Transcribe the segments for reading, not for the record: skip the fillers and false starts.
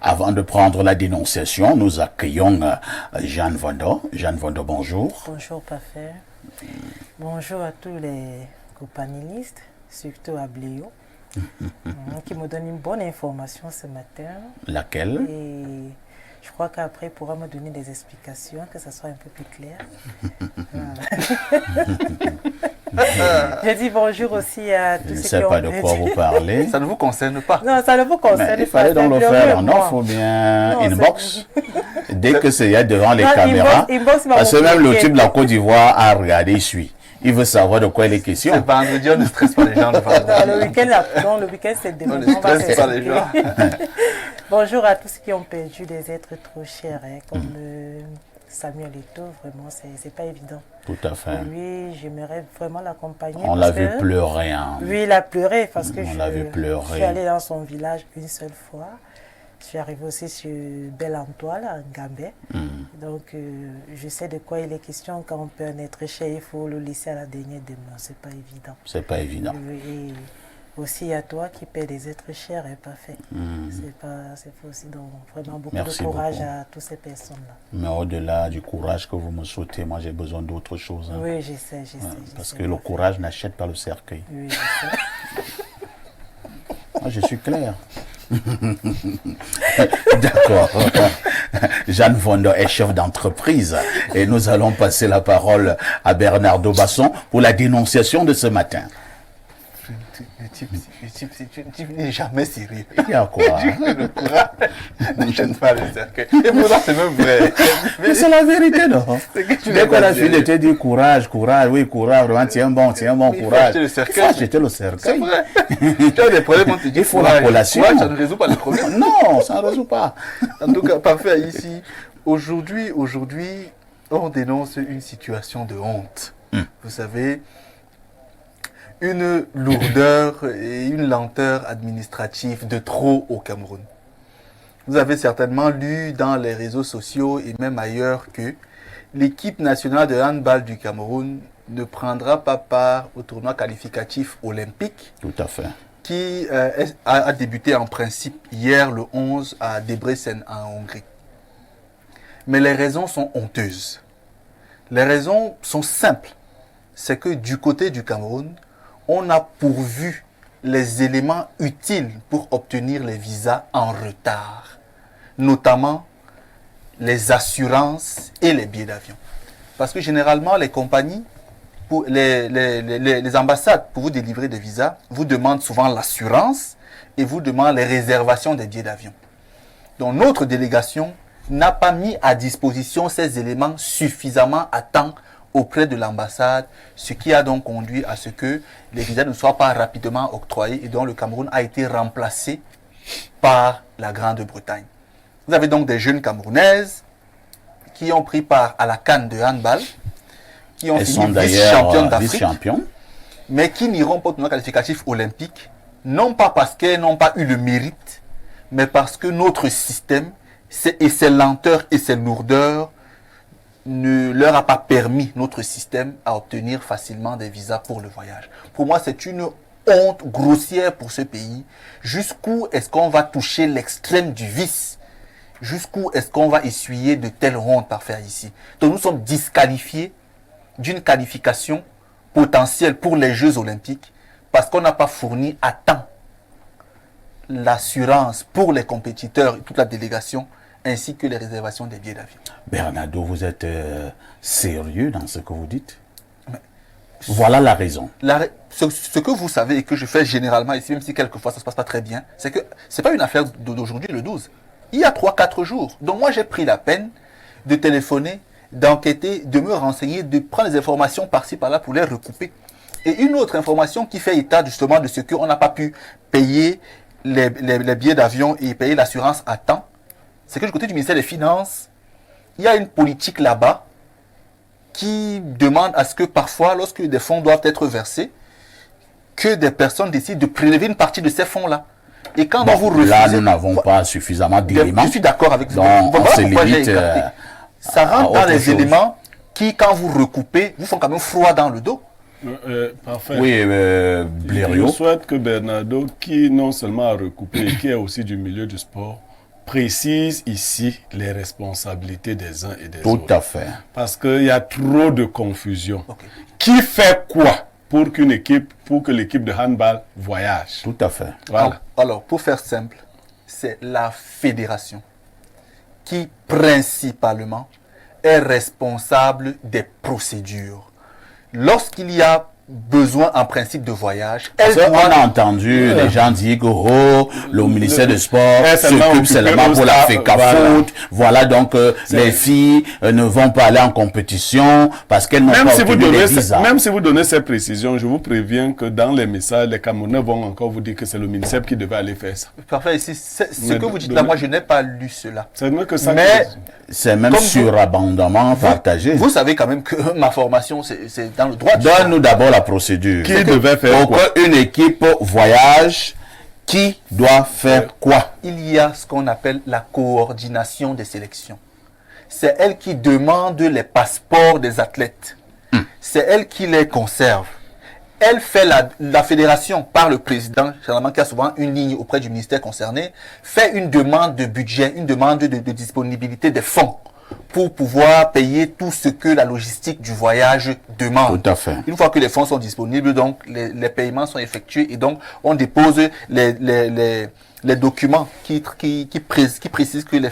Avant de prendre la dénonciation, nous accueillons Jeanne Vondo. Jeanne Vondo, bonjour. Bonjour, Parfait. Bonjour à tous les co-panélistes, surtout à Bléo, qui me donne une bonne information ce matin. Laquelle? Et je crois qu'après, il pourra me donner des explications, que ça soit un peu plus clair. Je dis bonjour aussi à tous ceux qui ont... Je ne sais pas de quoi vous parlez. Ça ne vous concerne pas. Non, ça ne vous concerne pas. Il fallait donc le faire. Non, il faut bien inbox. Dès que c'est devant les caméras. Parce que même le type de la Côte d'Ivoire a regardé, il suit. Il veut savoir de quoi il est question. C'est vendredi, on ne stresse pas les gens. Le week-end, c'est demain. On ne stresse pas les gens. Bonjour à tous ceux qui ont perdu des êtres trop chers, comme Samuel Eto'o. Vraiment, c'est pas évident. Tout à fait. Lui, j'aimerais vraiment l'accompagner. On l'a vu pleurer. Hein. Oui, il a pleuré parce que je suis allée dans son village une seule fois. Je suis arrivée aussi sur Belle-Antoine, en Gambais. Donc, je sais de quoi il est question. Quand on peut en être cher, il faut le laisser à la dernière demeure. C'est pas évident. C'est pas évident. Et aussi à toi qui paie des êtres chers et parfait. C'est aussi donc vraiment beaucoup de courage à toutes ces personnes-là. Mais au-delà du courage que vous me souhaitez, moi j'ai besoin d'autre chose. Hein. Oui, je sais. Parce que le courage n'achète pas le cercueil. Oui, je sais. Moi je suis clair. D'accord. Jeanne Vondo est chef d'entreprise et nous allons passer la parole à Bernardo Basson pour la dénonciation de ce matin. Tu n'es jamais sérieux. Il y a quoi? Le courage n'achète pas le cercueil. Et pour ça, c'est même vrai. Mais c'est la vérité, non? Dès qu'on a fini de te dire courage, oui, courage, vraiment, tiens bon, courage. Il faut acheter le cercueil. C'est vrai. Tu as des problèmes, on te dit il faut la collation. Courage, ça ne résout pas les problèmes. Non, ça ne résout pas. En tout cas, parfait ici. Aujourd'hui, on dénonce une situation de honte. Vous savez, une lourdeur et une lenteur administrative de trop au Cameroun. Vous avez certainement lu dans les réseaux sociaux et même ailleurs que l'équipe nationale de handball du Cameroun ne prendra pas part au tournoi qualificatif olympique. Tout à fait. Qui a débuté en principe hier le 11 à Debrecen en Hongrie. Mais les raisons sont honteuses. Les raisons sont simples. C'est que du côté du Cameroun, on a pourvu les éléments utiles pour obtenir les visas en retard, notamment les assurances et les billets d'avion. Parce que généralement, les compagnies, les ambassades, pour vous délivrer des visas, vous demandent souvent l'assurance et vous demandent les réservations des billets d'avion. Donc notre délégation n'a pas mis à disposition ces éléments suffisamment à temps auprès de l'ambassade, ce qui a donc conduit à ce que les visas ne soient pas rapidement octroyés et donc le Cameroun a été remplacé par la Grande-Bretagne. Vous avez donc des jeunes Camerounaises qui ont pris part à la CAN de handball, qui ont fini vice-championnes d'Afrique, mais qui n'iront pas au tournoi qualificatif olympique, non pas parce qu'elles n'ont pas eu le mérite, mais parce que notre système, et ses lenteurs et ses lourdeurs, ne leur a pas permis, notre système, à obtenir facilement des visas pour le voyage. Pour moi, c'est une honte grossière pour ce pays. Jusqu'où est-ce qu'on va toucher l'extrême du vice? Jusqu'où est-ce qu'on va essuyer de telles hontes par faire ici? Donc nous sommes disqualifiés d'une qualification potentielle pour les Jeux Olympiques parce qu'on n'a pas fourni à temps l'assurance pour les compétiteurs et toute la délégation ainsi que les réservations des billets d'avion. Bernardo, vous êtes sérieux dans ce que vous dites? Voilà la raison. Ce que vous savez et que je fais généralement ici, même si quelquefois ça ne se passe pas très bien, c'est que ce n'est pas une affaire d'aujourd'hui, le 12. Il y a 3-4 jours. Donc moi, j'ai pris la peine de téléphoner, d'enquêter, de me renseigner, de prendre des informations par-ci, par-là pour les recouper. Et une autre information qui fait état justement de ce qu'on n'a pas pu payer les billets d'avion et payer l'assurance à temps, c'est que du côté du ministère des Finances, il y a une politique là-bas qui demande à ce que parfois, lorsque des fonds doivent être versés, que des personnes décident de prélever une partie de ces fonds-là. Et quand vous refusez... Là, nous n'avons pas suffisamment d'éléments. Je suis d'accord avec vous. On se limite ça rentre dans les éléments qui, quand vous recoupez, vous font quand même froid dans le dos. Parfait. Oui, Blériot. Je souhaite que Bernardo, qui non seulement a recoupé, qui est aussi du milieu du sport, précise ici les responsabilités des uns et des autres. Tout à fait. Parce qu'il y a trop de confusion. Okay. Qui fait quoi pour que l'équipe de handball voyage? Tout à fait. Voilà. Alors, pour faire simple, c'est la fédération qui principalement est responsable des procédures. Lorsqu'il y a besoin en principe de voyage, on a entendu les gens dire que le ministère des Sports s'occupe seulement pour la FECAFOOT. Voilà, donc les filles ne vont pas aller en compétition parce qu'elles n'ont pas obtenu les visas. Même si vous donnez ces précisions, je vous préviens que dans les messages, les Camerounais vont encore vous dire que c'est le ministère qui devait aller faire ça. Parfait, ici, ce que vous dites là, moi je n'ai pas lu cela. C'est même que ça. Mais c'est même surabondamment partagé. Vous savez quand même que ma formation, c'est dans le droit. Donne-nous d'abord la procédure. Qui devait faire quoi? Pour qu'une équipe voyage, qui doit faire quoi? Il y a ce qu'on appelle la coordination des sélections. C'est elle qui demande les passeports des athlètes. C'est elle qui les conserve. Elle fait la fédération par le président, généralement qui a souvent une ligne auprès du ministère concerné, fait une demande de budget, une demande de disponibilité des fonds pour pouvoir payer tout ce que la logistique du voyage demande. Tout à fait. Une fois que les fonds sont disponibles, donc les paiements sont effectués et donc on dépose les documents qui précisent que les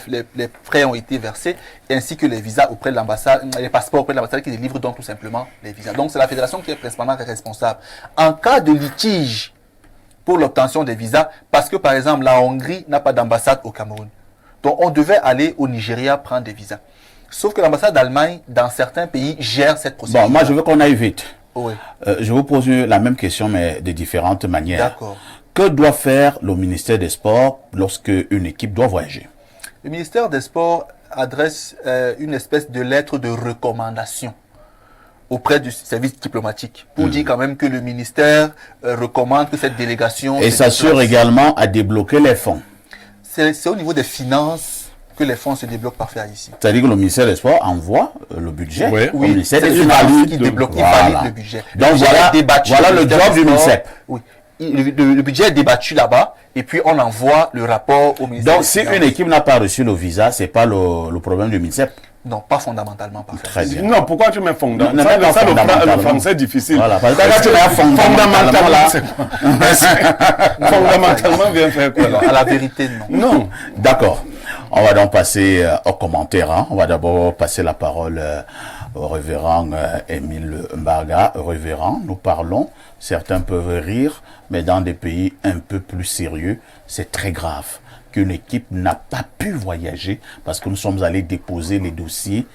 frais ont été versés, ainsi que les visas auprès de l'ambassade, les passeports auprès de l'ambassade qui délivrent donc tout simplement les visas. Donc c'est la fédération qui est principalement responsable. En cas de litige pour l'obtention des visas, parce que par exemple la Hongrie n'a pas d'ambassade au Cameroun, donc on devait aller au Nigeria prendre des visas. Sauf que l'ambassade d'Allemagne, dans certains pays, gère cette procédure. Bon, moi je veux qu'on aille vite. Oui. Je vous pose la même question, mais de différentes manières. D'accord. Que doit faire le ministère des Sports lorsque une équipe doit voyager? Le ministère des Sports adresse une espèce de lettre de recommandation auprès du service diplomatique pour dire quand même que le ministère recommande que cette délégation... Et s'assure également à débloquer les fonds. C'est au niveau des finances que les fonds se débloquent parfois ici. C'est-à-dire que le ministère des Sports envoie le budget au ministère des Sports. Finances Qui débloque, il valide le budget. Donc voilà le job du ministère. Oui. Le budget est débattu là-bas et puis on envoie le rapport au ministère. Donc si une équipe n'a pas reçu le visa, c'est pas le problème du ministère. Non, pas fondamentalement. Pas Très bien. Non, pourquoi tu mets fondamentalement? Ça, le français est difficile. Voilà, parce que quand tu mets fondamentalement là, fondamentalement vient faire quoi? Non, à la vérité, non. Non. D'accord. On va donc passer aux commentaires. Hein. On va d'abord passer la parole au révérend Émile Mbarga. Révérend, nous parlons, certains peuvent rire, mais dans des pays un peu plus sérieux, c'est très grave qu'une équipe n'a pas pu voyager parce que nous sommes allés déposer les dossiers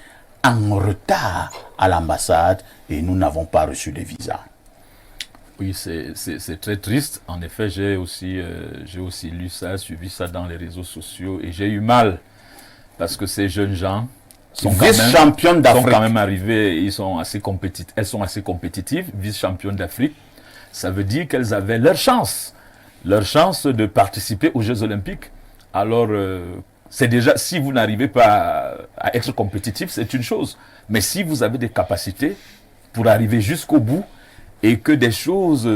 en retard à l'ambassade et nous n'avons pas reçu de visa. Oui, c'est très triste. En effet, j'ai aussi lu ça, suivi ça dans les réseaux sociaux et j'ai eu mal parce que ces jeunes gens sont vice-championnes d'Afrique. Sont quand même arrivés, elles sont assez compétitives, vice-championnes d'Afrique. Ça veut dire qu'elles avaient leur chance de participer aux Jeux Olympiques. Alors, c'est déjà, si vous n'arrivez pas à être compétitif, c'est une chose. Mais si vous avez des capacités pour arriver jusqu'au bout et que des choses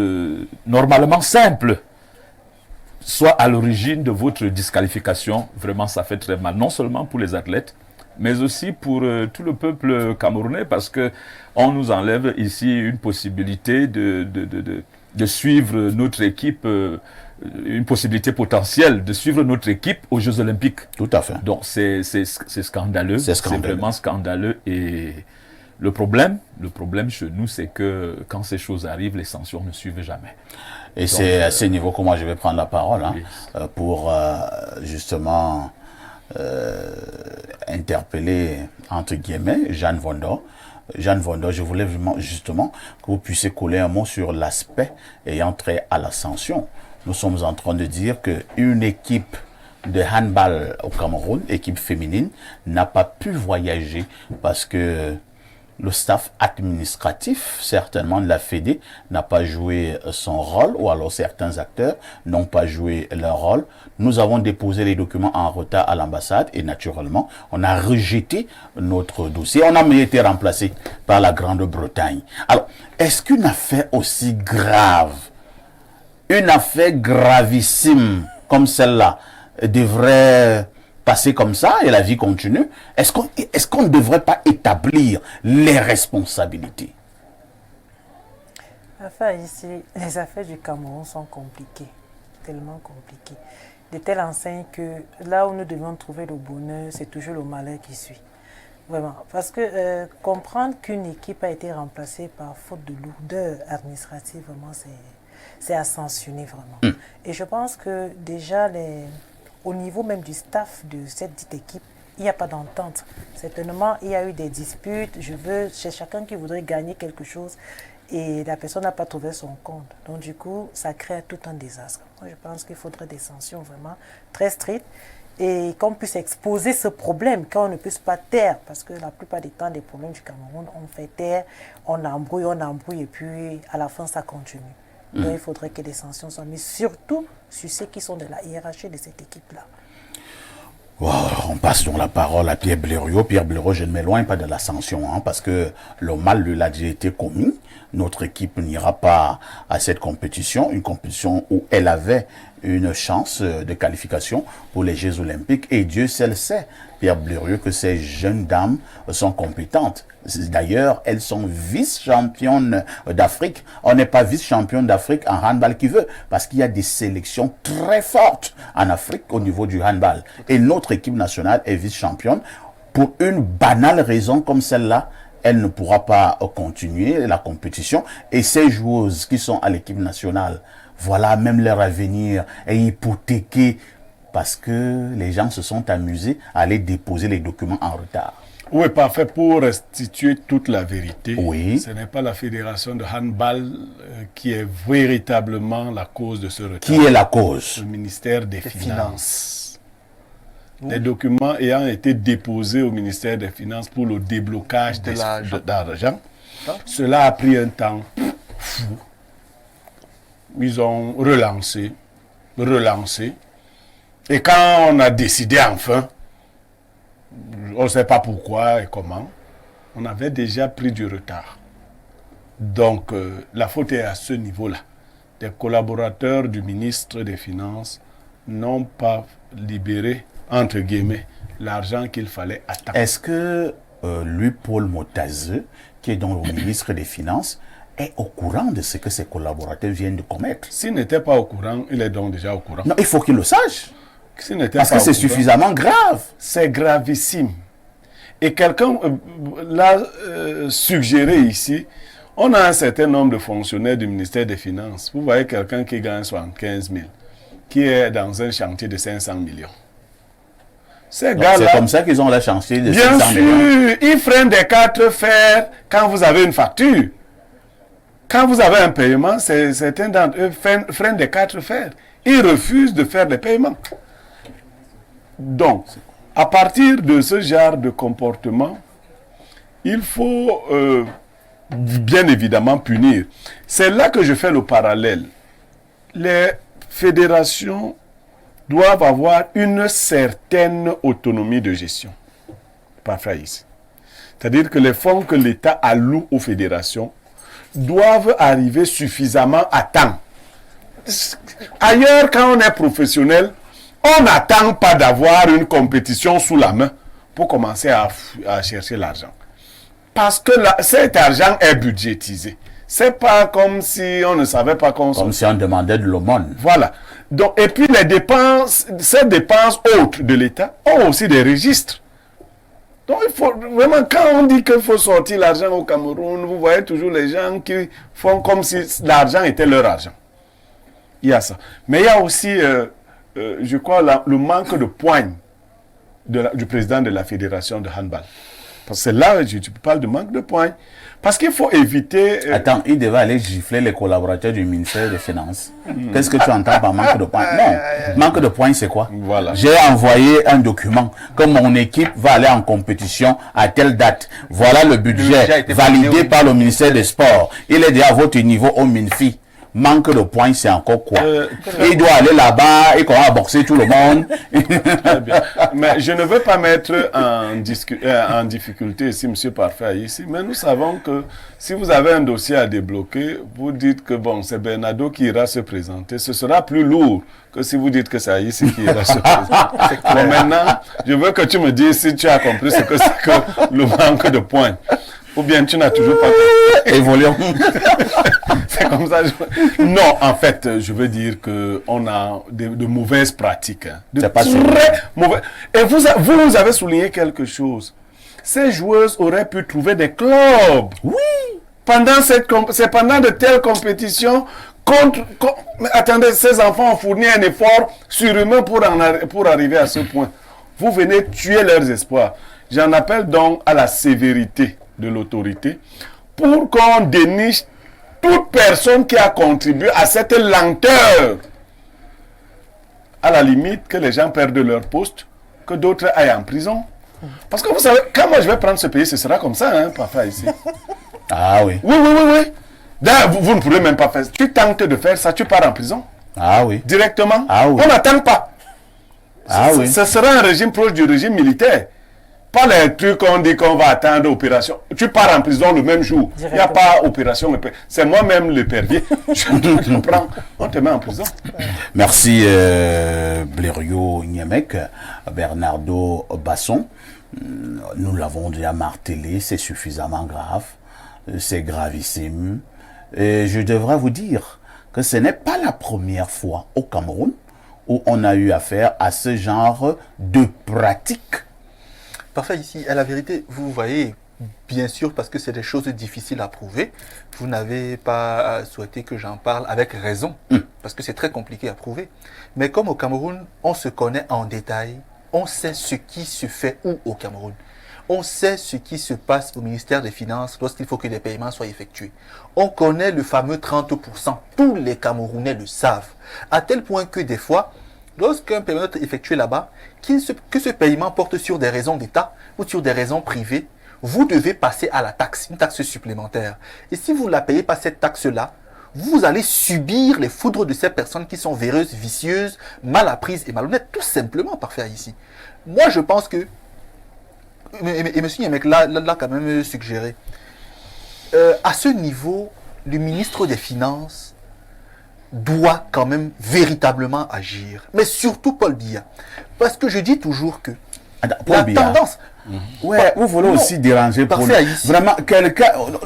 normalement simples soient à l'origine de votre disqualification, vraiment ça fait très mal, non seulement pour les athlètes, mais aussi pour tout le peuple camerounais, parce que on nous enlève ici une possibilité de suivre notre équipe, une possibilité potentielle de suivre notre équipe aux Jeux Olympiques. Tout à fait. Donc c'est scandaleux, c'est vraiment scandaleux. Et le problème chez nous, c'est que quand ces choses arrivent, les sanctions ne suivent jamais. Et c'est à ce niveau que moi je vais prendre la parole hein, oui. Pour justement interpeller, entre guillemets, Jeanne Vondo. Jeanne Vondo, je voulais justement que vous puissiez coller un mot sur l'aspect ayant trait à la sanction. Nous sommes en train de dire qu'une équipe de handball au Cameroun, équipe féminine, n'a pas pu voyager parce que le staff administratif, certainement de la Fédé, n'a pas joué son rôle, ou alors certains acteurs n'ont pas joué leur rôle. Nous avons déposé les documents en retard à l'ambassade et naturellement, on a rejeté notre dossier. On a même été remplacé par la Grande-Bretagne. Alors, est-ce qu'une affaire aussi grave, une affaire gravissime comme celle-là, devrait passer comme ça et la vie continue. Est-ce qu'on ne devrait pas établir les responsabilités? Enfin, ici, les affaires du Cameroun sont compliquées, tellement compliquées. De telle enseigne que là où nous devons trouver le bonheur, c'est toujours le malheur qui suit. Vraiment. Parce que comprendre qu'une équipe a été remplacée par faute de lourdeur administrative, vraiment, c'est à sanctionner vraiment. Et je pense que déjà, au niveau même du staff de cette dite équipe, il n'y a pas d'entente. Certainement, il y a eu des disputes. C'est chacun qui voudrait gagner quelque chose et la personne n'a pas trouvé son compte. Donc, du coup, ça crée tout un désastre. Moi, je pense qu'il faudrait des sanctions vraiment très strictes et qu'on puisse exposer ce problème, qu'on ne puisse pas taire. Parce que la plupart des temps, des problèmes du Cameroun, on fait taire, on embrouille et puis à la fin, ça continue. Donc, il faudrait que des sanctions soient mises, surtout sur ceux qui sont de la hiérarchie de cette équipe-là. Wow, on passe donc la parole à Pierre Blériot. Pierre Blériot, je ne m'éloigne pas de la sanction, parce que le mal lui a déjà été commis. Notre équipe n'ira pas à cette compétition, une compétition où elle avait une chance de qualification pour les Jeux Olympiques. Et Dieu seul sait, Pierre Blériot, que ces jeunes dames sont compétentes. D'ailleurs, elles sont vice-championnes d'Afrique. On n'est pas vice-championne d'Afrique en handball qui veut, parce qu'il y a des sélections très fortes en Afrique au niveau du handball. Et notre équipe nationale est vice-championne pour une banale raison comme celle-là. Elle ne pourra pas continuer la compétition. Et ces joueuses qui sont à l'équipe nationale, voilà, même leur avenir est hypothéqué parce que les gens se sont amusés à aller déposer les documents en retard. Oui, parfait. Pour restituer toute la vérité, oui. Ce n'est pas la fédération de handball qui est véritablement la cause de ce retard. Qui est la cause? Le ministère des Finances. Les documents ayant été déposés au ministère des Finances pour le déblocage d'argent, cela a pris un temps fou. Ils ont relancé. Et quand on a décidé enfin, on ne sait pas pourquoi et comment, on avait déjà pris du retard. Donc, la faute est à ce niveau-là. Des collaborateurs du ministre des Finances n'ont pas libéré, entre guillemets, l'argent qu'il fallait attendre. Est-ce que lui, Paul Motazeux, qui est donc le ministre des Finances, est au courant de ce que ses collaborateurs viennent de commettre? S'il n'était pas au courant, il est donc déjà au courant. Non, il faut qu'il le sache. Parce que c'est suffisamment grave. C'est gravissime. Et quelqu'un l'a suggéré ici. On a un certain nombre de fonctionnaires du ministère des Finances. Vous voyez quelqu'un qui gagne 75 000, qui est dans un chantier de 500 millions. Ces gars-là, c'est comme ça qu'ils ont la chantier de 500 millions. Bien sûr, ils freinent des 4 fers quand vous avez une facture. Quand vous avez un paiement, certains d'entre eux freinent des 4 fers. Ils refusent de faire les paiements. Donc, à partir de ce genre de comportement, il faut bien évidemment punir. C'est là que je fais le parallèle. Les fédérations doivent avoir une certaine autonomie de gestion. Pas ici. C'est-à-dire que les fonds que l'État alloue aux fédérations doivent arriver suffisamment à temps. Ailleurs, quand on est professionnel, on n'attend pas d'avoir une compétition sous la main pour commencer à chercher l'argent. Parce que cet argent est budgétisé. C'est pas comme si on ne savait pas qu'on... Comme si on demandait de l'aumône. Voilà. Donc, et puis les dépenses, ces dépenses autres de l'État ont aussi des registres. Donc il faut vraiment, quand on dit qu'il faut sortir l'argent au Cameroun, vous voyez toujours les gens qui font comme si l'argent était leur argent. Il y a ça. Mais il y a aussi, je crois, le manque de poigne du président de la fédération de handball. Parce que là, je parle de manque de poigne. Parce qu'il faut éviter... Attends, il devait aller gifler les collaborateurs du ministère des Finances. Qu'est-ce que tu entends par manque de poigne? Non, manque de poigne, c'est quoi? Voilà. J'ai envoyé un document que mon équipe va aller en compétition à telle date. Voilà le budget validé par le ministère des Sports. Il est déjà à votre niveau au MINFI. manque de points, c'est encore quoi? Il doit aller là-bas et qu'on va boxer tout le monde. Très bien. Mais je ne veux pas mettre en difficulté ici M. Parfait ici, mais nous savons que si vous avez un dossier à débloquer, vous dites que bon, c'est Bernardo qui ira se présenter. Ce sera plus lourd que si vous dites que c'est ici qui ira se présenter. Bon, maintenant, je veux que tu me dises si tu as compris ce que c'est que le manque de points. Ou bien tu n'as toujours pas... Évoluons. C'est comme ça. Non, en fait, je veux dire qu'on a de mauvaises pratiques. Hein, de pas très mauvaises. Et vous avez souligné quelque chose. Ces joueuses auraient pu trouver des clubs. Oui. C'est pendant de telles compétitions mais attendez, ces enfants ont fourni un effort surhumain pour arriver à ce point. Vous venez tuer leurs espoirs. J'en appelle donc à la sévérité de l'autorité pour qu'on déniche toute personne qui a contribué à cette lenteur. À la limite que les gens perdent leur poste, que d'autres aillent en prison. Parce que vous savez, quand moi je vais prendre ce pays, ce sera comme ça, hein, parfois ici. Ah oui. Oui. D'ailleurs, vous ne pourrez même pas faire. Tu tentes de faire ça, tu pars en prison. Ah oui. Directement. Ah oui. On n'attend pas. Ah oui. Ce sera un régime proche du régime militaire. Pas les trucs qu'on dit qu'on va attendre opération. Tu pars en prison le même jour. Il n'y a pas opération. C'est moi-même le pervier. Je te prends. On te met en prison. Merci Blériot Niemek, Bernardo Basson. Nous l'avons déjà martelé, c'est suffisamment grave. C'est gravissime. Et je devrais vous dire que ce n'est pas la première fois au Cameroun où on a eu affaire à ce genre de pratique. Parfait, ici, à la vérité, vous voyez, bien sûr, parce que c'est des choses difficiles à prouver, vous n'avez pas souhaité que j'en parle avec raison, parce que c'est très compliqué à prouver. Mais comme au Cameroun, on se connaît en détail, on sait ce qui se fait où au Cameroun. On sait ce qui se passe au ministère des Finances lorsqu'il faut que les paiements soient effectués. On connaît le fameux 30%. Tous les Camerounais le savent. À tel point que des fois, lorsqu'un paiement est effectué là-bas, que ce paiement porte sur des raisons d'État ou sur des raisons privées, vous devez passer à la taxe, une taxe supplémentaire. Et si vous ne la payez pas cette taxe-là, vous allez subir les foudres de ces personnes qui sont véreuses, vicieuses, mal apprises et malhonnêtes, tout simplement, parfait ici. Moi, je pense que, et M. Niemek l'a quand même suggéré, à ce niveau, le ministre des Finances doit quand même véritablement agir. Mais surtout Paul Biya. Parce que je dis toujours que la tendance... Ouais, vous voulez aussi déranger Paul. Vraiment,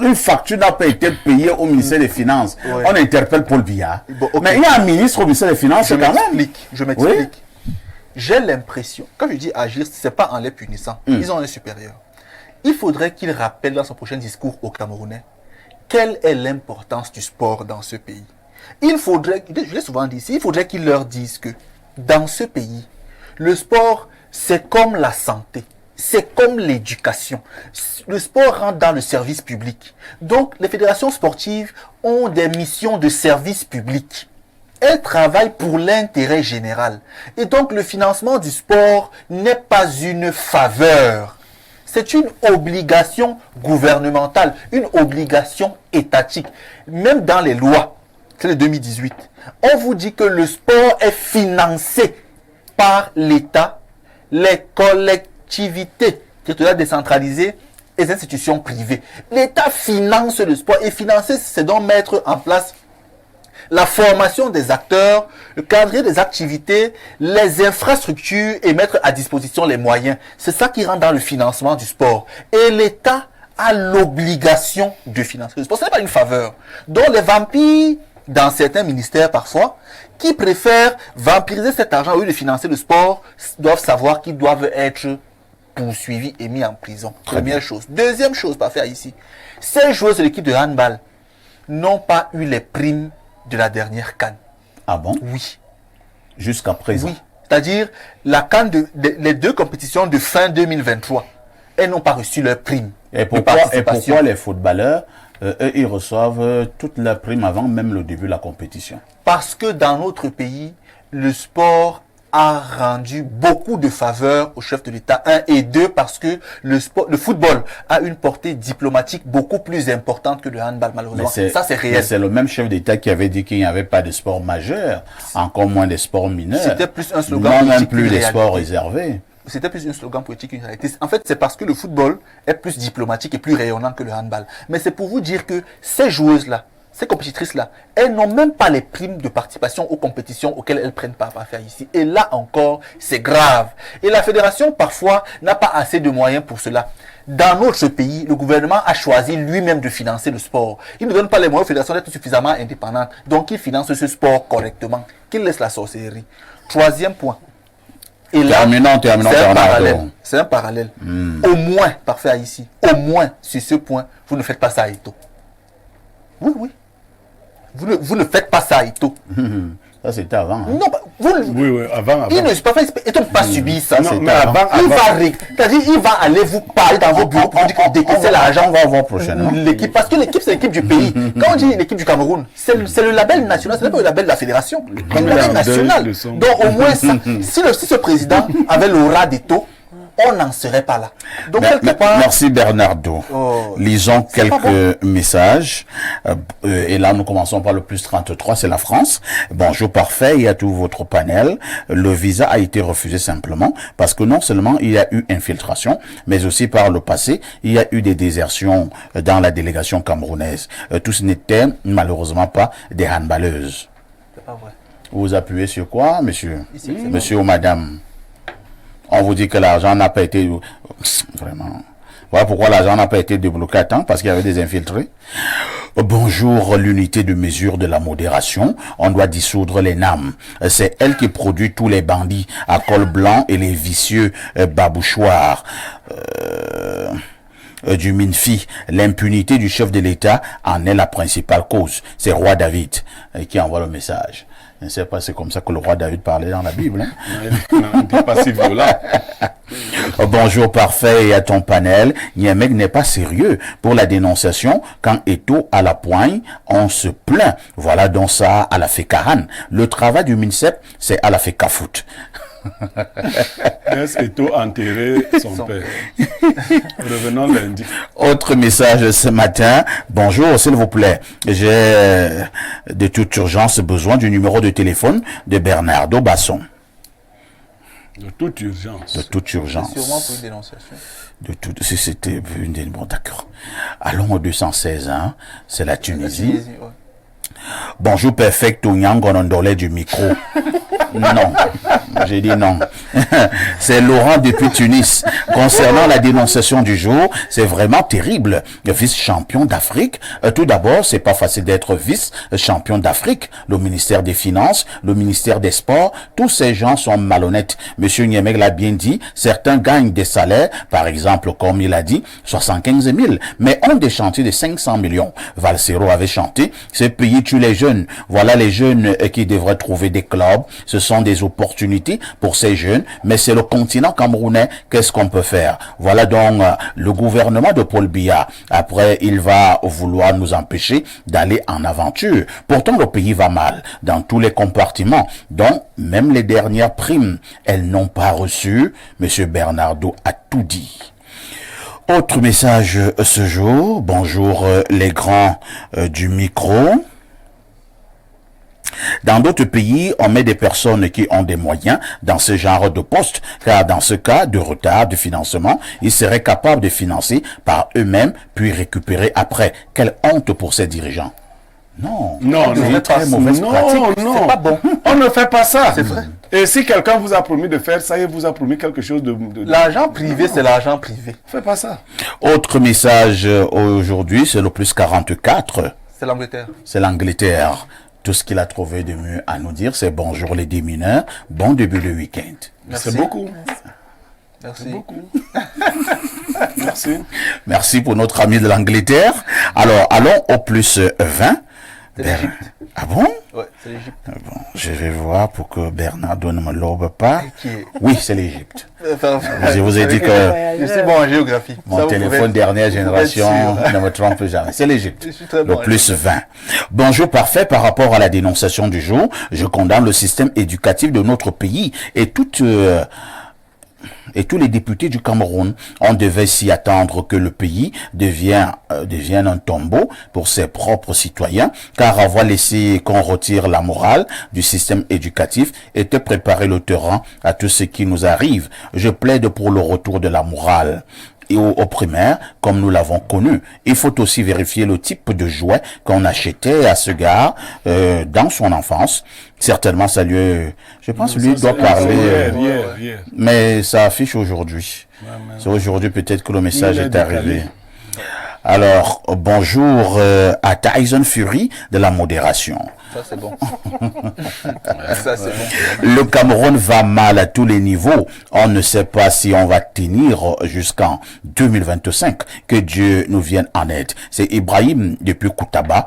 une facture n'a pas été payée au ministère des Finances. Ouais. On interpelle Paul Biya. Bon, okay. Mais il y a un ministre au ministère des Finances quand même. Je m'explique. Oui. J'ai l'impression, quand je dis agir, ce n'est pas en les punissant. Ils ont un supérieur. Il faudrait qu'il rappelle dans son prochain discours aux Camerounais quelle est l'importance du sport dans ce pays. Il faudrait, je l'ai souvent dit ici, il faudrait qu'ils leur disent que dans ce pays, le sport, c'est comme la santé, c'est comme l'éducation. Le sport rentre dans le service public. Donc, les fédérations sportives ont des missions de service public. Elles travaillent pour l'intérêt général. Et donc, le financement du sport n'est pas une faveur. C'est une obligation gouvernementale, une obligation étatique. Même dans les lois, c'est le 2018, on vous dit que le sport est financé par l'État, les collectivités territoriales décentralisées et les institutions privées. L'État finance le sport et financer, c'est donc mettre en place la formation des acteurs, le cadre des activités, les infrastructures et mettre à disposition les moyens. C'est ça qui rentre dans le financement du sport. Et l'État a l'obligation de financer le sport. Ce n'est pas une faveur. Donc les vampires, dans certains ministères parfois, qui préfèrent vampiriser cet argent au lieu de financer le sport, doivent savoir qu'ils doivent être poursuivis et mis en prison. Première chose. Deuxième chose, parfait ici. Ces joueurs de l'équipe de handball n'ont pas eu les primes de la dernière CAN. Ah bon? Oui. Jusqu'à présent? Oui. C'est-à-dire, la CAN les deux compétitions de fin 2023, elles n'ont pas reçu leur prime. Et pourquoi les footballeurs, eux, ils reçoivent toutes leurs primes avant même le début de la compétition? Parce que dans notre pays, le sport a rendu beaucoup de faveurs au chef de l'État. 1 et 2, parce que le football a une portée diplomatique beaucoup plus importante que le handball, malheureusement. Ça, c'est réel. C'est le même chef d'État qui avait dit qu'il n'y avait pas de sport majeur, encore moins des sports mineurs. C'était plus un slogan politique. Même plus des sports réservés. C'était plus un slogan politique qu'une réalité. En fait, c'est parce que le football est plus diplomatique et plus rayonnant que le handball. Mais c'est pour vous dire que ces joueuses-là, ces compétitrices-là, elles n'ont même pas les primes de participation aux compétitions auxquelles elles prennent part à faire ici. Et là encore, c'est grave. Et la fédération, parfois, n'a pas assez de moyens pour cela. Dans notre pays, le gouvernement a choisi lui-même de financer le sport. Il ne donne pas les moyens aux fédérations d'être suffisamment indépendantes. Donc, il finance ce sport correctement. Qu'il laisse la sorcellerie. Troisième point. Et là, terminons. C'est un parallèle. Au moins, parfait ici, au moins, sur ce point, vous ne faites pas ça à Eto'o. Oui, oui. Vous ne faites pas ça à Eto'o. Ça, c'était avant. Hein. Non, oui, avant. Il ne pas fait, Eto'o n'a pas subi ça. Non, mais avant. Il va aller vous parler dans vos bureaux pour vous dire que décaisser l'argent. On va voir prochainement. L'équipe, parce que l'équipe, c'est l'équipe du pays. Quand on dit l'équipe du Cameroun, c'est le label national, c'est pas le label de la fédération. C'est le label national. Donc, au moins, ça, si ce président avait l'aura d'Eto'o, on n'en serait pas là. Donc, quelque part... Merci Bernardo. Lisons quelques messages. Et là, nous commençons par le plus 33, c'est la France. Bonjour parfait, et à tout votre panel. Le visa a été refusé simplement parce que non seulement il y a eu infiltration, mais aussi par le passé, il y a eu des désertions dans la délégation camerounaise. Tous n'étaient malheureusement pas des handballeuses. C'est pas vrai. Vous appuyez sur quoi, monsieur? Monsieur ou madame? On vous dit que l'argent n'a pas été... Vraiment. Voilà pourquoi l'argent n'a pas été débloqué à temps, parce qu'il y avait des infiltrés. Bonjour, l'unité de mesure de la modération. On doit dissoudre les NAM. C'est elle qui produit tous les bandits à col blanc et les vicieux babouchoirs. Du MINFI, l'impunité du chef de l'État en est la principale cause. C'est Roi David qui envoie le message. Je ne sais pas, c'est comme ça que le roi David parlait dans la Bible. Hein? Non, t'es pas si violent. Bonjour parfait et à ton panel. Niameg n'est pas sérieux pour la dénonciation. Quand Eto'o à la poigne, on se plaint. Voilà donc ça à la FECAHAN. Le travail du MINSEP, c'est à la FECAFOOT. Laisse Eto'o enterrer son père. Revenons lundi. Autre message ce matin. Bonjour, s'il vous plaît. J'ai de toute urgence besoin du numéro de téléphone de Bernardo Basson. De toute urgence. De toute urgence. C'est sûrement pour une dénonciation. Si c'était une bon, d'accord. Allons au 216, hein. C'est la Tunisie. Ouais. Bonjour, perfecto, Nyangondolé du micro. Non, j'ai dit non. C'est Laurent depuis Tunis. Concernant la dénonciation du jour, c'est vraiment terrible. Vice-champion d'Afrique. Tout d'abord, c'est pas facile d'être vice-champion d'Afrique. Le ministère des Finances, le ministère des Sports, tous ces gens sont malhonnêtes. Monsieur Niameg l'a bien dit, certains gagnent des salaires, par exemple, comme il a dit, 75 000, mais ont des chantiers de 500 millions. Valsero avait chanté, ce pays tue les jeunes. Voilà les jeunes qui devraient trouver des clubs. Ce sont des opportunités pour ces jeunes, mais c'est le continent camerounais. Qu'est-ce qu'on peut faire? Voilà donc le gouvernement de Paul Biya. Après, il va vouloir nous empêcher d'aller en aventure. Pourtant, le pays va mal dans tous les compartiments. Donc, même les dernières primes, elles n'ont pas reçu. Monsieur Bernardo a tout dit. Autre message ce jour. Bonjour les grands du micro. Dans d'autres pays, on met des personnes qui ont des moyens dans ce genre de poste, car dans ce cas de retard de financement, ils seraient capables de financer par eux-mêmes, puis récupérer après. Quelle honte pour ces dirigeants. Non, c'est une très mauvaise pratique. C'est pas bon. On ne fait pas ça. C'est vrai. Et si quelqu'un vous a promis de faire ça, il vous a promis quelque chose de... L'argent privé, c'est l'argent privé. Fais pas ça. Autre message aujourd'hui, c'est le plus 44. C'est l'Angleterre. C'est l'Angleterre. Tout ce qu'il a trouvé de mieux à nous dire, c'est bonjour les démineurs, bon début de week-end. Merci. C'est beaucoup. Merci. C'est beaucoup. Merci. Merci pour notre ami de l'Angleterre. Alors, allons au plus 20. C'est l'Égypte. Ah bon? Ouais, c'est l'Égypte. Bon, je vais voir pour que Bernardo ne me l'aube pas. Qui est- Oui, c'est l'Égypte. Enfin, Je vous ai dit que je suis bon en géographie. Ça, mon vous pouvez téléphone être- dernière vous pouvez être génération sûr. ne me trompe jamais. C'est l'Égypte. Je suis très bon Le en plus 20. Bonjour parfait par rapport à la dénonciation du jour. Je condamne le système éducatif de notre pays et tous les députés du Cameroun. On devait s'y attendre que le pays devienne un tombeau pour ses propres citoyens, car avoir laissé qu'on retire la morale du système éducatif était préparer le terrain à tout ce qui nous arrive. Je plaide pour le retour de la morale. Et au primaire, comme nous l'avons connu. Il faut aussi vérifier le type de jouet qu'on achetait à ce gars dans son enfance. Certainement, ça lui, je pense, lui doit parler, Hier. mais ça affiche aujourd'hui. C'est aujourd'hui peut-être que le message Il est est arrivé. décalé. Alors, bonjour à Tyson Fury de la modération. Ça, c'est bon. Ça, c'est bon. Le Cameroun va mal à tous les niveaux. On ne sait pas si on va tenir jusqu'en 2025. Que Dieu nous vienne en aide. C'est Ibrahim depuis Koutaba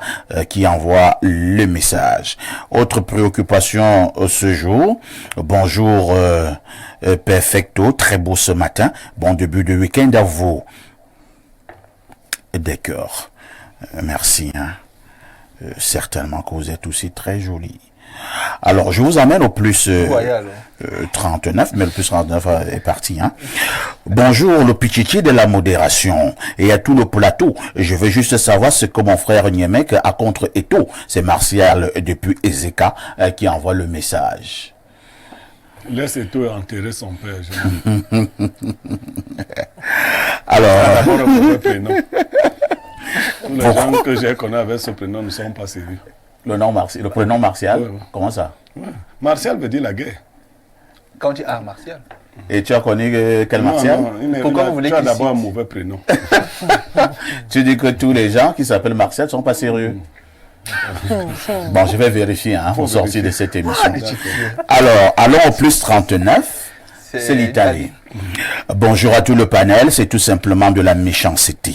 qui envoie le message. Autre préoccupation ce jour. Bonjour Perfecto, très beau ce matin. Bon début de week-end à vous. D'accord. Merci. Certainement que vous êtes aussi très joli. Alors, je vous amène au plus Royal. 39, mais le plus 39 est parti. Hein. Bonjour, le pichichi de la modération et à tout le plateau. Je veux juste savoir ce que mon frère Niemek a contre Eto. C'est Martial depuis Ezeka qui envoie le message. Laisse Eto enterrer son père. Alors, D'abord, le mauvais prénom. Tous les gens que j'ai connus avec ce prénom ne sont pas sérieux. le prénom Martial, Ouais. comment ça? Ouais. Martial veut dire la guerre. Quand tu as Martial. Et tu as connu quel Martial? Pourquoi vous voulez tu as qu'il d'abord un cite mauvais prénom. Tu dis que tous les gens qui s'appellent Martial sont pas sérieux. Bon, je vais vérifier au sortir de cette émission. Alors, allons au plus 39. C'est l'Italie. Bonjour à tout le panel, c'est tout simplement de la méchanceté.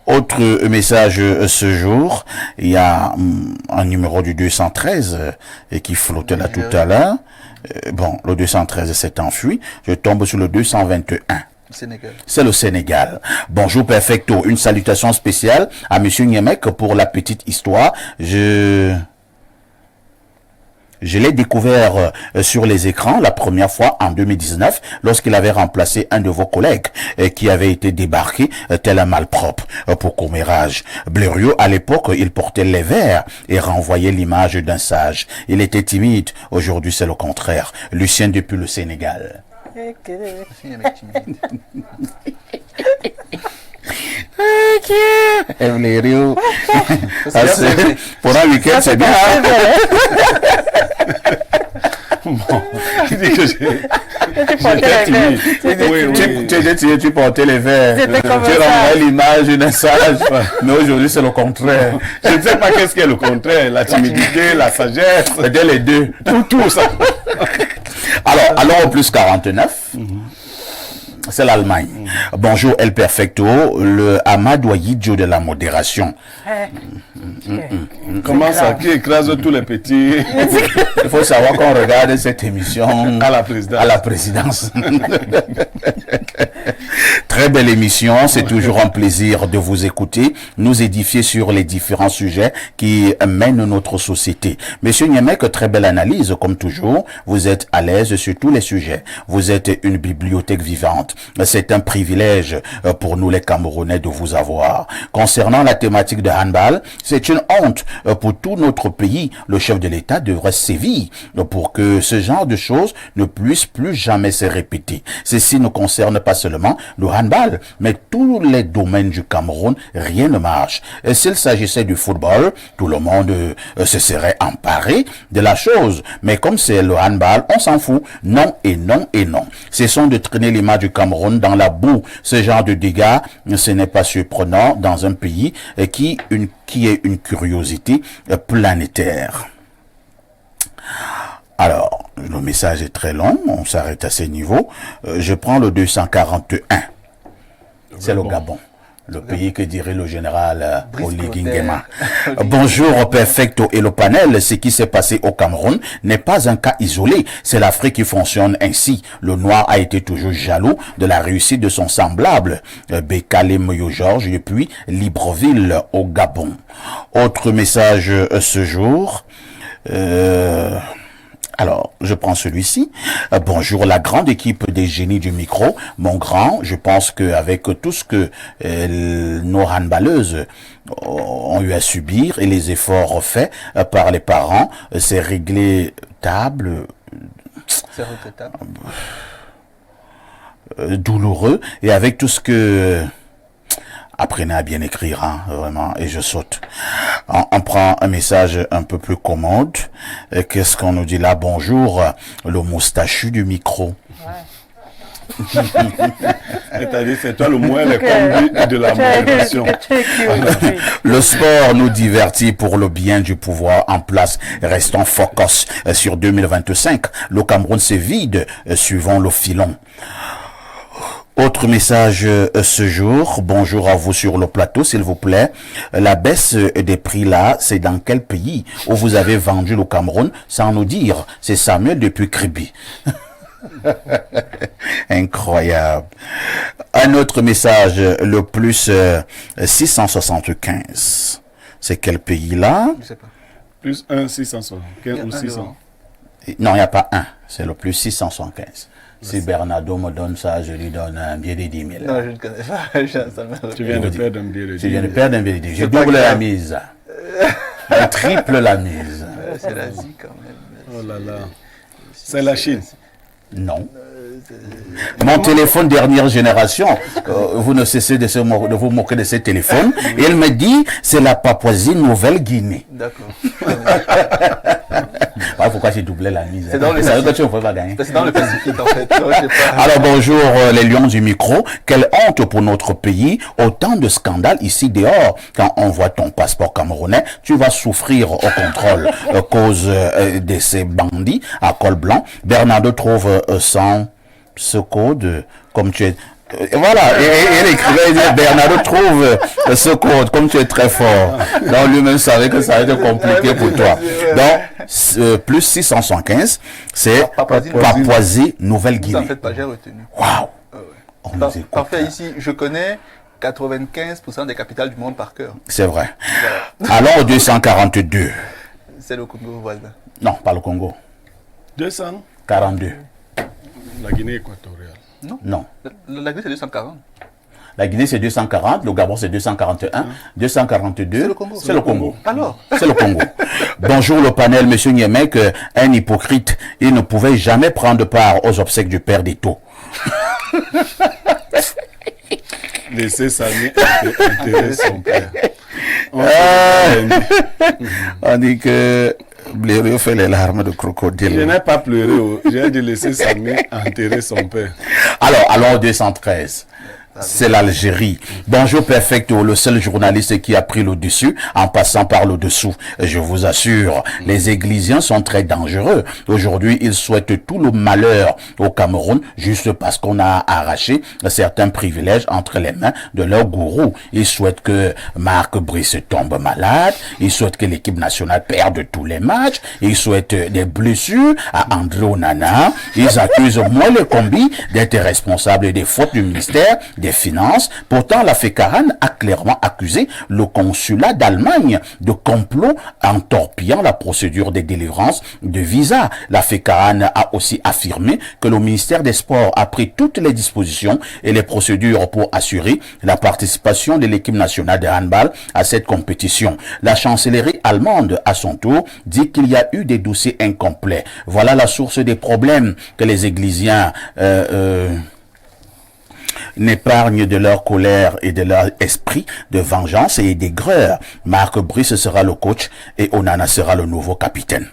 Autre message ce jour, il y a un numéro du 213 qui flottait là tout à l'heure. Bon, le 213 s'est enfui. Je tombe sur le 221. Sénégal. C'est le Sénégal. Bonjour Perfecto. Une salutation spéciale à Monsieur Niemek pour la petite histoire. Je l'ai découvert sur les écrans la première fois en 2019 lorsqu'il avait remplacé un de vos collègues qui avait été débarqué tel un malpropre pour commérage. Blériot, à l'époque, il portait les verres et renvoyait l'image d'un sage. Il était timide. Aujourd'hui, c'est le contraire. Lucien depuis le Sénégal. Blériot. Pour un week-end, c'est bien. Il dit que j'étais timide. Tu portais les verres. C'était Tu comme ça. renvoyais l'image d'un sage. Mais aujourd'hui, c'est le contraire. Je ne sais pas qu'est-ce qu'est le contraire. La timidité, la sagesse, C'était les deux. tout ça. Alors, allons au plus 49. C'est l'Allemagne. Bonjour El Perfecto, le Amadouayidjo de la modération. Comment ça, qui écrase tous les petits Il faut savoir qu'on regarde cette émission à la présidence. à la présidence. Très belle émission, c'est toujours un plaisir de vous écouter, nous édifier sur les différents sujets qui mènent notre société. Monsieur Niemek, très belle analyse, comme toujours, vous êtes à l'aise sur tous les sujets. Vous êtes une bibliothèque vivante. C'est un privilège pour nous les Camerounais de vous avoir. Concernant la thématique de handball, c'est une honte pour tout notre pays. Le chef de l'État devrait sévir pour que ce genre de choses ne puisse plus jamais se répéter. Ceci ne concerne pas seulement le handball, mais tous les domaines du Cameroun, rien ne marche. Et s'il s'agissait du football, tout le monde se serait emparé de la chose. Mais comme c'est le handball, on s'en fout. Non et non et non. Cessons de traîner l'image du Cameroun dans la boue. Ce genre de dégâts, ce n'est pas surprenant dans un pays qui est une curiosité planétaire. Alors, le message est très long, on s'arrête à ces niveaux. Je prends le 241. C'est le Gabon. Le pays que dirait le général Brice Oligui Clotaire. Nguema. Bonjour Perfecto et le panel. Ce qui s'est passé au Cameroun n'est pas un cas isolé. C'est l'Afrique qui fonctionne ainsi. Le noir a été toujours jaloux de la réussite de son semblable. Bekale Moyo Georges depuis Libreville au Gabon. Autre message ce jour. Alors, je prends celui-ci. Bonjour, la grande équipe des génies du micro. Mon grand, je pense qu'avec tout ce que nos handballeuses ont eu à subir et les efforts faits par les parents, c'est regrettable, C'est regrettable. douloureux. Et avec tout ce que... Apprenez à bien écrire, hein, vraiment, et je saute. On prend un message un peu plus commode. Qu'est-ce qu'on nous dit là? Bonjour, le moustachu du micro. C'est-à-dire, c'est toi le moins répandu de la modération. Le sport nous divertit pour le bien du pouvoir en place. Restons focus sur 2025. Le Cameroun se vide, suivant le filon. Autre message ce jour. Bonjour à vous sur le plateau, s'il vous plaît. La baisse des prix là, c'est dans quel pays où vous avez vendu le Cameroun sans nous dire? C'est Samuel depuis Kribi. Incroyable. Un autre message, le plus 675. C'est quel pays là? Je sais pas. Plus 1, 675 ou 600. Non, il n'y a pas un. C'est le plus 675. Si Bernardo me donne ça, je lui donne un billet de 10 000. Non, je ne connais pas. Tu viens de perdre un billet de Je viens de 10 000. perdre un billet de 10 000. Je pas double la grave. mise. Je triple la mise. C'est l'Asie quand même. Oh là là. C'est la Chine. Non. Mon téléphone dernière génération, vous ne cessez de vous moquer de ce téléphone. Et elle me dit, c'est la Papouasie-Nouvelle-Guinée. D'accord. Ouais, pourquoi j'ai doublé la mise? C'est dans le Ça veut dire que Pacifique. tu ne peux pas gagner. C'est dans le Pacifique en fait. Non, je sais pas. Alors bonjour les lions du micro, quelle honte pour notre pays, autant de scandales ici dehors. Quand on voit ton passeport camerounais, tu vas souffrir au contrôle à cause de ces bandits à col blanc. Bernardo trouve sans ce code comme tu es... Voilà, et l'écrivain il dit Bernardo trouve ce code comme tu es très fort. Donc lui-même savait que ça allait être compliqué pour toi. Donc plus 675, c'est Papouasie, Vous en Nouvelle-Guinée. faites pas, j'ai retenu. Waouh! On nous écoute. Parfait, ici, je connais 95% des capitales du monde par cœur. C'est vrai. Alors au 242. C'est le Congo voisin. Non, pas le Congo. 200. 42. La Guinée équatoriale. Non. La Grèce, c'est 240. La Guinée, c'est 240. Le Gabon, c'est 241. 242. C'est le Congo. C'est le Congo. Alors C'est le Congo. Bonjour le panel, monsieur Niemek, un hypocrite. Il ne pouvait jamais prendre part aux obsèques du père d'Eto. Laissez Samy enterrer son père. On dit que Blériot fait les larmes de Je crocodile. n'ai pas pleuré. J'ai dit laisser Samy enterrer son père. Alors, allons au 213. C'est l'Algérie. Bonjour Perfecto, le seul journaliste qui a pris le dessus en passant par le dessous. Je vous assure, les Églisiens sont très dangereux. Aujourd'hui, ils souhaitent tout le malheur au Cameroun juste parce qu'on a arraché certains privilèges entre les mains de leurs gourous. Ils souhaitent que Marc Brice tombe malade. Ils souhaitent que l'équipe nationale perde tous les matchs. Ils souhaitent des blessures à André Onana. Ils accusent moi le combi d'être responsable des fautes du ministère des Finances. Pourtant, la FECARAN a clairement accusé le consulat d'Allemagne de complot en torpillant la procédure de délivrance de visa. La FECARAN a aussi affirmé que le ministère des Sports a pris toutes les dispositions et les procédures pour assurer la participation de l'équipe nationale de handball à cette compétition. La chancellerie allemande, à son tour, dit qu'il y a eu des dossiers incomplets. Voilà la source des problèmes que les Églisiens n'épargnent de leur colère et de leur esprit de vengeance et d'aigreur. Marc Brice sera le coach et Onana sera le nouveau capitaine.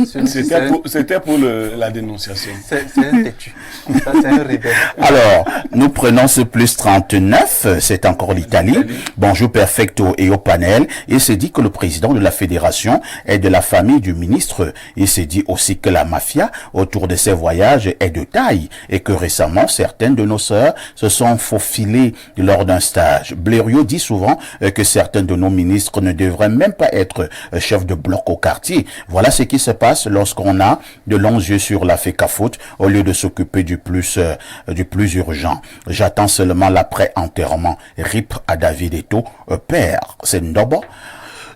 C'était pour la dénonciation. C'est un têtu. Ça, c'est un rebelle. Alors, Nous prenons ce plus 39, c'est encore l'Italie. Bonjour Perfecto et au panel. Il s'est dit que le président de la fédération est de la famille du ministre. Il s'est dit aussi que la mafia autour de ces voyages est de taille et que récemment certaines de nos sœurs se sont faufilées lors d'un stage. Blériot dit souvent que certains de nos ministres ne devraient même pas être chefs de bloc au quartier. Voilà ce qui se passe lorsqu'on a de longs yeux sur la FECAFOOT au lieu de s'occuper du plus urgent. J'attends seulement l'après-enterrement. RIP à David Eto'o, père. C'est Ndobo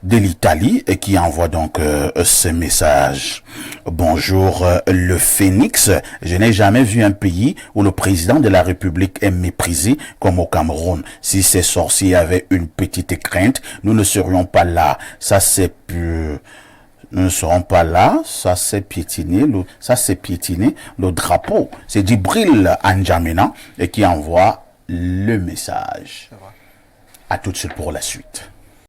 de l'Italie qui envoie donc ce message. Bonjour le Phénix. Je n'ai jamais vu un pays où le président de la République est méprisé comme au Cameroun. Si ces sorciers avaient une petite crainte, nous ne serions pas là. Ça c'est plus... Nous ne serons pas là, ça c'est piétiner le drapeau. C'est Djibril Anjamena et qui envoie le message. À tout de suite pour la suite.